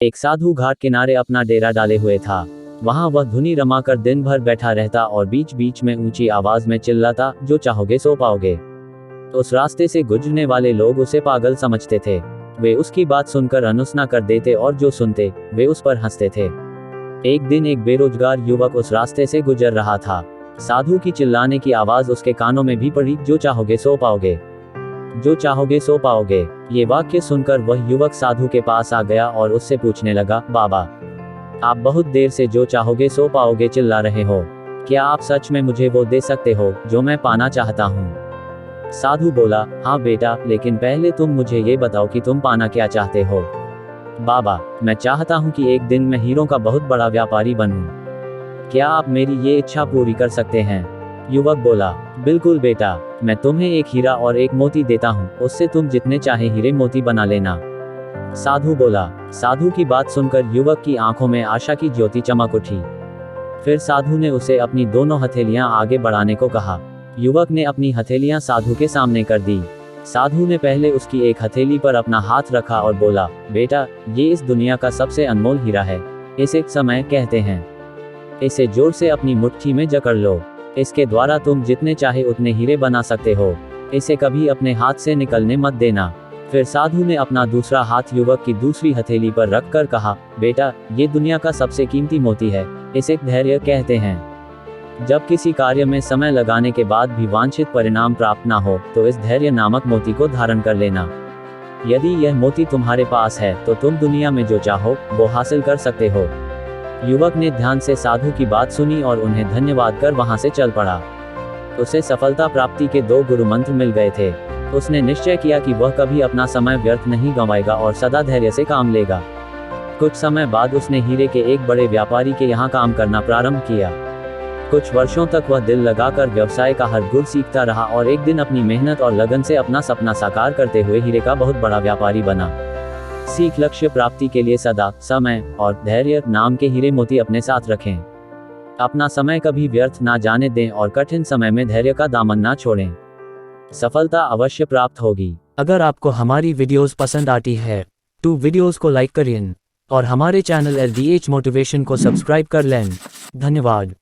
एक साधु घाट किनारे अपना डेरा डाले हुए था। वहां वह धुनी रमाकर दिन भर बैठा रहता और बीच बीच में ऊंची आवाज में चिल्लाता, जो चाहोगे सो पाओगे। उस रास्ते से गुजरने वाले लोग उसे पागल समझते थे। वे उसकी बात सुनकर अनसुना कर देते और जो सुनते वे उस पर हंसते थे। एक दिन एक बेरोजगार युवक उस रास्ते से गुजर रहा था। साधु की चिल्लाने की आवाज उसके कानों में भी पड़ी, जो चाहोगे सो पाओगे, जो चाहोगे सो पाओगे। ये वाक्य सुनकर वह युवक साधु के पास आ गया और उससे पूछने लगा, बाबा, आप बहुत देर से जो चाहोगे सो पाओगे चिल्ला रहे हो। क्या आप सच में मुझे वो दे सकते हो जो मैं पाना चाहता हूँ? साधु बोला, हाँ बेटा, लेकिन पहले तुम मुझे ये बताओ कि तुम पाना क्या चाहते हो। बाबा, मैं चाहता हूँ कि एक दिन मैं हीरों का बहुत बड़ा व्यापारी बनूं। क्या आप मेरी ये इच्छा पूरी कर सकते हैं? युवक बोला, बिल्कुल बेटा, मैं तुम्हें एक हीरा और एक मोती देता हूँ, उससे तुम जितने चाहे हीरे मोती बना लेना। साधु बोला। साधु की बात सुनकर युवक की आंखों में आशा की ज्योति चमक उठी। फिर साधु ने उसे अपनी दोनों हथेलियां आगे बढ़ाने को कहा। युवक ने अपनी हथेलियां साधु के सामने कर दी। साधु ने पहले उसकी एक हथेली पर अपना हाथ रखा और बोला, बेटा, ये इस दुनिया का सबसे अनमोल हीरा है। इसे समय कहते हैं। इसे जोर से अपनी मुट्ठी में जकड़ लो। इसके द्वारा तुम जितने चाहे उतने हीरे बना सकते हो। इसे कभी अपने हाथ से निकलने मत देना। फिर साधु ने अपना दूसरा हाथ युवक की दूसरी हथेली पर रखकर कहा, बेटा, ये दुनिया का सबसे कीमती मोती है। इसे धैर्य कहते हैं। जब किसी कार्य में समय लगाने के बाद भी वांछित परिणाम प्राप्त ना हो, तो इस धैर्य नामक मोती को धारण कर लेना। यदि यह मोती तुम्हारे पास है तो तुम दुनिया में जो चाहो वो हासिल कर सकते हो। युवक ने ध्यान से साधु की बात सुनी और उन्हें धन्यवाद कर वहां से चल पड़ा। उसे सफलता प्राप्ति के 2 गुरु मंत्र मिल गए थे। उसने निश्चय किया कि वह कभी अपना समय व्यर्थ नहीं गंवाएगा और सदा धैर्य से काम लेगा। कुछ समय बाद उसने हीरे के एक बड़े व्यापारी के यहाँ काम करना प्रारंभ किया। कुछ वर्षों तक वह दिल लगाकर व्यवसाय का हर गुर सीखता रहा और एक दिन अपनी मेहनत और लगन से अपना सपना साकार करते हुए हीरे का बहुत बड़ा व्यापारी बना। सीख लक्ष्य प्राप्ति के लिए सदा समय और धैर्य नाम के हीरे मोती अपने साथ रखें। अपना समय कभी व्यर्थ ना जाने दें और कठिन समय में धैर्य का दामन ना छोड़ें। सफलता अवश्य प्राप्त होगी। अगर आपको हमारी वीडियोस पसंद आती है तो वीडियोस को लाइक करें और हमारे चैनल LDH मोटिवेशन को सब्सक्राइब कर लें। धन्यवाद।